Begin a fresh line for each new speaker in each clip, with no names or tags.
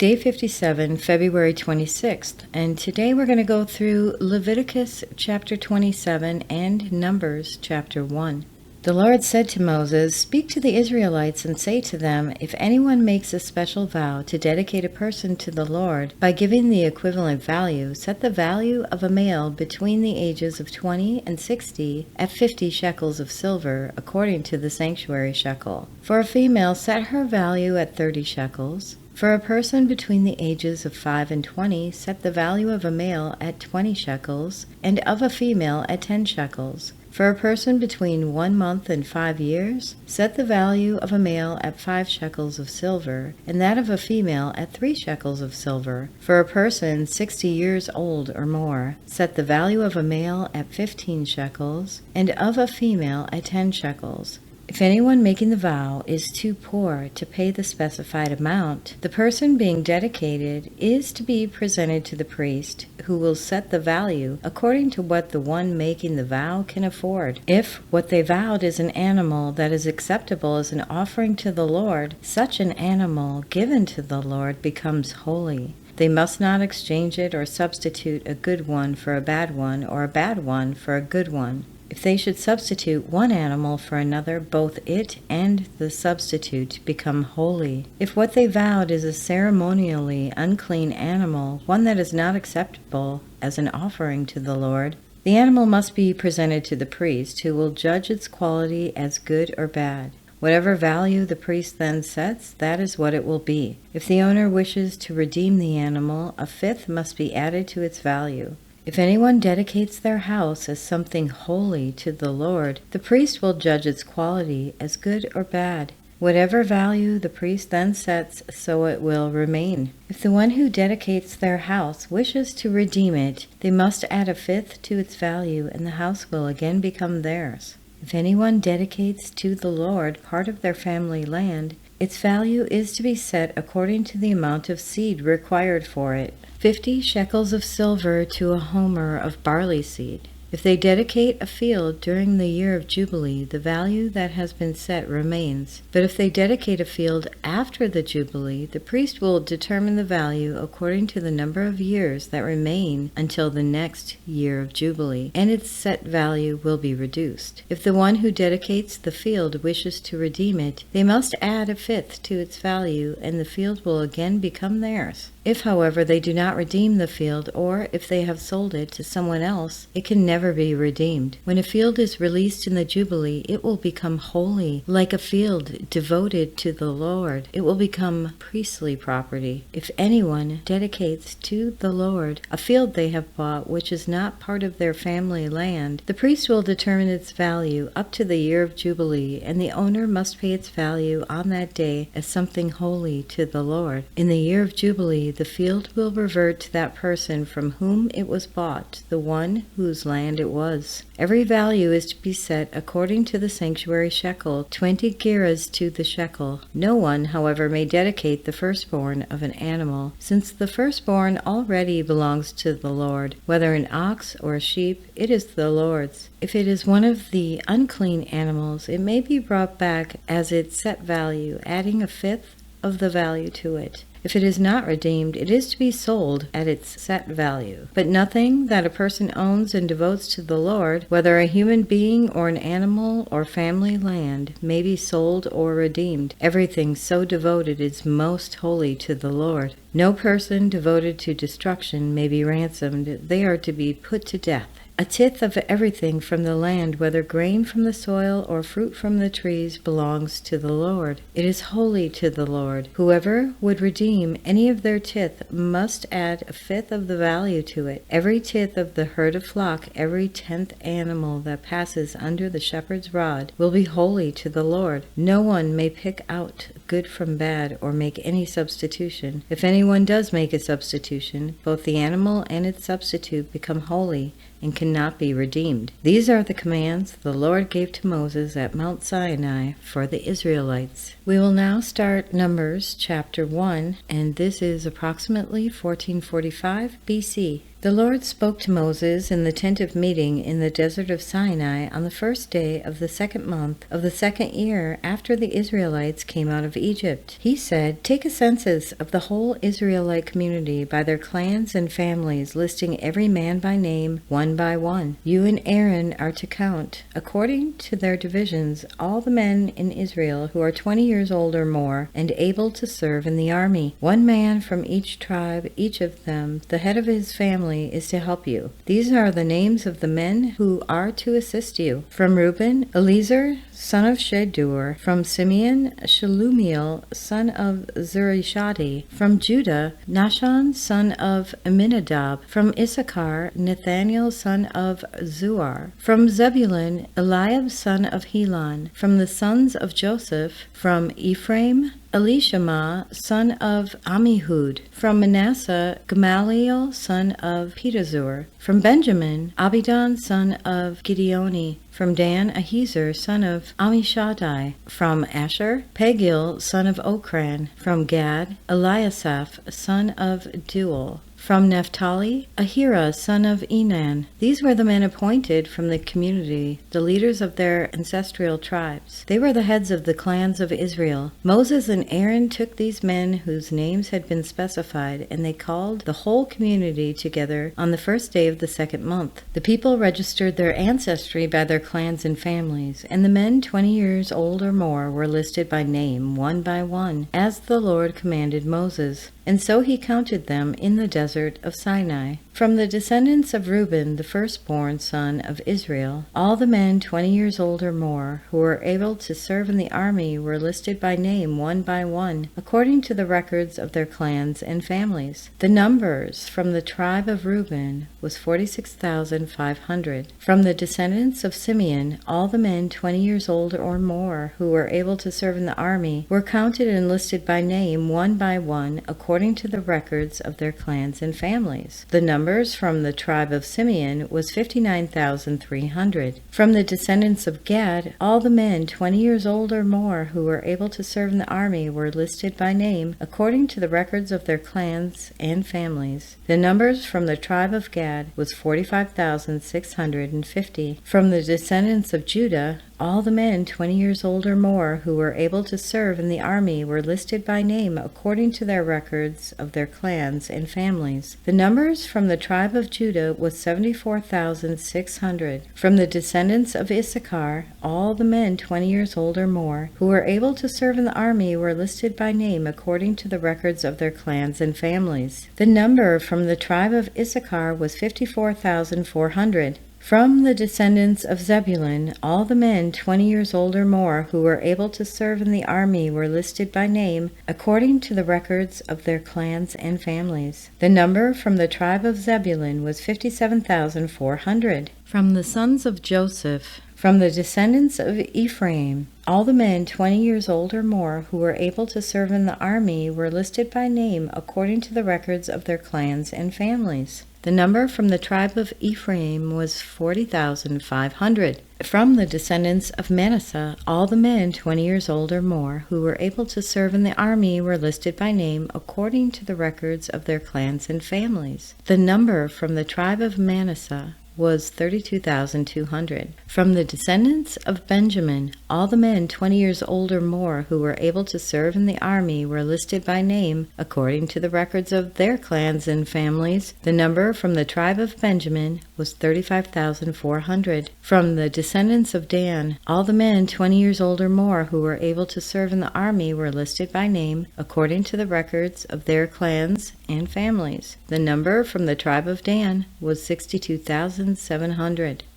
Day 57, February 26th, and today we're going to go through Leviticus chapter 27 and Numbers chapter 1. The Lord said to Moses, "Speak to the Israelites and say to them, if anyone makes a special vow to dedicate a person to the Lord by giving the equivalent value, set the value of a male between the ages of 20 and 60 at 50 shekels of silver, according to the sanctuary shekel. For a female, set her value at 30 shekels. For a person between the ages of 5 and 20, set the value of a male at 20 shekels, and of a female at 10 shekels. For a person between 1 month and 5 years, set the value of a male at 5 shekels of silver, and that of a female at 3 shekels of silver. For a person 60 years old or more, set the value of a male at 15 shekels, and of a female at 10 shekels. If anyone making the vow is too poor to pay the specified amount, the person being dedicated is to be presented to the priest, who will set the value according to what the one making the vow can afford. If what they vowed is an animal that is acceptable as an offering to the Lord, such an animal given to the Lord becomes holy. They must not exchange it or substitute a good one for a bad one, or a bad one for a good one. If they should substitute one animal for another, both it and the substitute become holy. If what they vowed is a ceremonially unclean animal, one that is not acceptable as an offering to the Lord, the animal must be presented to the priest, who will judge its quality as good or bad. Whatever value the priest then sets, that is what it will be. If the owner wishes to redeem the animal, a fifth must be added to its value. If anyone dedicates their house as something holy to the Lord, the priest will judge its quality as good or bad. Whatever value the priest then sets, so it will remain. If the one who dedicates their house wishes to redeem it, they must add a fifth to its value, and the house will again become theirs. If anyone dedicates to the Lord part of their family land, its value is to be set according to the amount of seed required for it. 50 shekels of silver to a homer of barley seed. If they dedicate a field during the year of Jubilee, the value that has been set remains. But if they dedicate a field after the Jubilee, the priest will determine the value according to the number of years that remain until the next year of Jubilee, and its set value will be reduced. If the one who dedicates the field wishes to redeem it, they must add a fifth to its value, and the field will again become theirs. If, however, they do not redeem the field, or if they have sold it to someone else, it can never be redeemed. When a field is released in the Jubilee, it will become holy, like a field devoted to the Lord. It will become priestly property. If anyone dedicates to the Lord a field they have bought which is not part of their family land, the priest will determine its value up to the year of Jubilee, and the owner must pay its value on that day as something holy to the Lord. In the year of Jubilee, the field will revert to that person from whom it was bought, the one whose land it was. Every value is to be set according to the sanctuary shekel, 20 gerahs to the shekel. No one, however, may dedicate the firstborn of an animal, since the firstborn already belongs to the Lord. Whether an ox or a sheep, it is the Lord's. If it is one of the unclean animals, it may be brought back as its set value, adding a fifth of the value to it. If it is not redeemed, it is to be sold at its set value. But nothing that a person owns and devotes to the Lord, whether a human being or an animal or family land, may be sold or redeemed. Everything so devoted is most holy to the Lord. No person devoted to destruction may be ransomed. They are to be put to death. A tithe of everything from the land, whether grain from the soil or fruit from the trees, belongs to the Lord. It is holy to the Lord. Whoever would redeem any of their tithe must add a fifth of the value to it. Every tithe of the herd of flock, every 10th animal that passes under the shepherd's rod, will be holy to the Lord. No one may pick out good from bad or make any substitution. If anyone does make a substitution, both the animal and its substitute become holy and cannot be redeemed. These are the commands the Lord gave to Moses at Mount Sinai for the Israelites. We will now start Numbers chapter 1, and this is approximately 1445 BC. The Lord spoke to Moses in the tent of meeting in the desert of Sinai on the first day of the second month of the second year after the Israelites came out of Egypt. He said, "Take a census of the whole Israelite community by their clans and families, listing every man by name, one by one. You and Aaron are to count, according to their divisions, all the men in Israel who are 20 years old or more and able to serve in the army. One man from each tribe, each of them, the head of his family, is to help you. These are the names of the men who are to assist you. From Reuben, Eliezer, son of Shedur. From Simeon, Shelumiel, son of Zurishaddi. From Judah, Nahshon, son of Amminadab. From Issachar, Nathaniel, son of Zuar. From Zebulun, Eliab, son of Helon. From the sons of Joseph, from Ephraim, Elishama, son of Ammihud. From Manasseh, Gamaliel, son of Pedazur. From Benjamin, Abidan, son of Gideoni. From Dan, Ahiezer, son of Ammishaddai. From Asher, Pagil, son of Okran. From Gad, Eliasaph, son of Duel. From Naphtali, Ahira, son of Enan. These were the men appointed from the community, the leaders of their ancestral tribes. They were the heads of the clans of Israel. Moses and Aaron took these men whose names had been specified, and they called the whole community together on the first day of the second month. The people registered their ancestry by their clans and families, and the men 20 years old or more were listed by name, one by one, as the Lord commanded Moses. And so he counted them in the desert of Sinai. From the descendants of Reuben, the firstborn son of Israel, all the men 20 years old or more who were able to serve in the army were listed by name one by one, according to the records of their clans and families. The numbers from the tribe of Reuben was 46,500. From the descendants of Simeon, all the men 20 years old or more who were able to serve in the army were counted and listed by name one by one, according to the records of their clans and families. The numbers from the tribe of Simeon was 59,300. From the descendants of Gad, all the men 20 years old or more who were able to serve in the army were listed by name, according to the records of their clans and families. The numbers from the tribe of Gad was 45,650. From the descendants of Judah, all the men 20 years old or more who were able to serve in the army were listed by name according to their records of their clans and families. The numbers from the tribe of Judah was 74,600. From the descendants of Issachar, all the men 20 years old or more who were able to serve in the army were listed by name according to the records of their clans and families. The number from the tribe of Issachar was 54,400. From the descendants of Zebulun, all the men 20 years old or more who were able to serve in the army were listed by name according to the records of their clans and families. The number from the tribe of Zebulun was 57,400. From the sons of Joseph, from the descendants of Ephraim, all the men 20 years old or more who were able to serve in the army were listed by name according to the records of their clans and families. The number from the tribe of Ephraim was 40,500. From the descendants of Manasseh, all the men 20 years old or more who were able to serve in the army were listed by name according to the records of their clans and families. The number from the tribe of Manasseh was 32,200. From the descendants of Benjamin, all the men 20 years old or more who were able to serve in the army were listed by name according to the records of their clans and families. The number from the tribe of Benjamin was 35,400. From the descendants of Dan, all the men 20 years old or more who were able to serve in the army were listed by name according to the records of their clans and families. The number from the tribe of Dan was 62,700.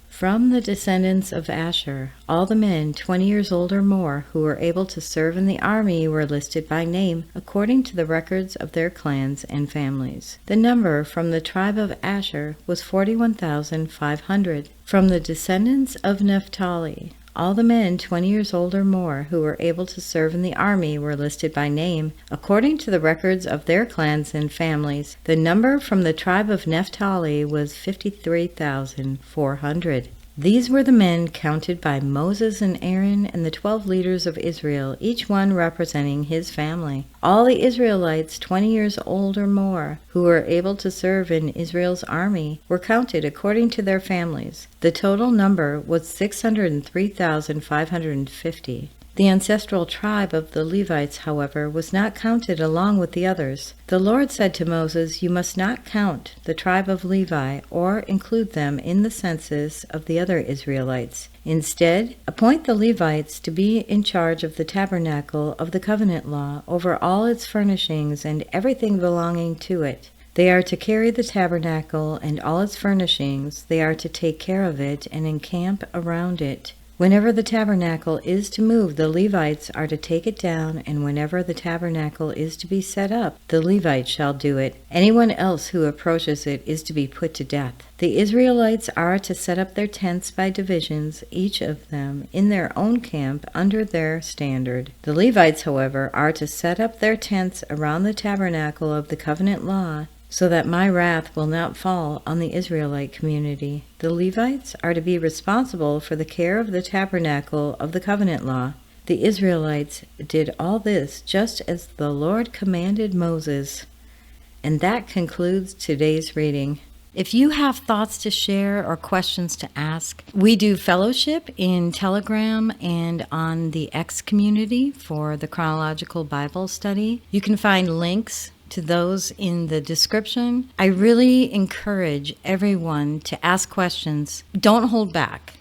From the descendants of Asher, all the men 20 years old or more who were able to serve in the army were listed by name according to the records of their clans and families. The number from the tribe of Asher was 41,500. From the descendants of Naphtali, all the men 20 years old or more who were able to serve in the army were listed by name according to the records of their clans and families. The number from the tribe of Naphtali was 53,400. These were the men counted by Moses and Aaron and the 12 leaders of Israel, each one representing his family. All the Israelites 20 years old or more who were able to serve in Israel's army were counted according to their families. The total number was 603,550. The ancestral tribe of the Levites, however, was not counted along with the others. The Lord said to Moses, "You must not count the tribe of Levi or include them in the census of the other Israelites. Instead, appoint the Levites to be in charge of the tabernacle of the covenant law over all its furnishings and everything belonging to it. They are to carry the tabernacle and all its furnishings. They are to take care of it and encamp around it. Whenever the tabernacle is to move, the Levites are to take it down, and whenever the tabernacle is to be set up, the Levites shall do it. Anyone else who approaches it is to be put to death. The Israelites are to set up their tents by divisions, each of them in their own camp under their standard. The Levites, however, are to set up their tents around the tabernacle of the covenant law, so that my wrath will not fall on the Israelite community. The Levites are to be responsible for the care of the tabernacle of the covenant law. The Israelites did all this just as the Lord commanded Moses. And that concludes today's reading. If you have thoughts to share or questions to ask, we do fellowship in Telegram and on the X community for the Chronological Bible Study. You can find links to those in the description. I really encourage everyone to ask questions. Don't hold back.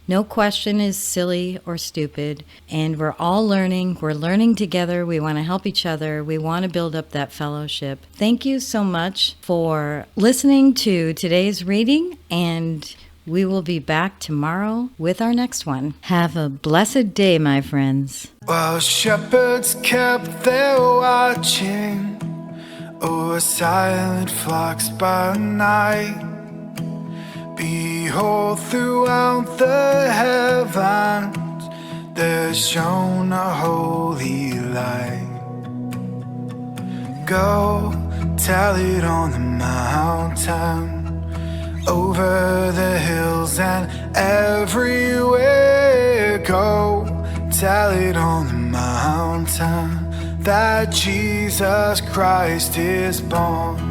No question is silly or stupid, and we're all learning. We're learning together. We want to help each other. We want to build up that fellowship. Thank you so much for listening to today's reading, and we will be back tomorrow with our next one. Have a blessed day, my friends.
While shepherds kept their watching o'er silent flocks by night, behold, throughout the heavens there shone a holy light. Go tell it on the mountain, over the hills and everywhere. Go tell it on the mountain that Jesus Christ is born.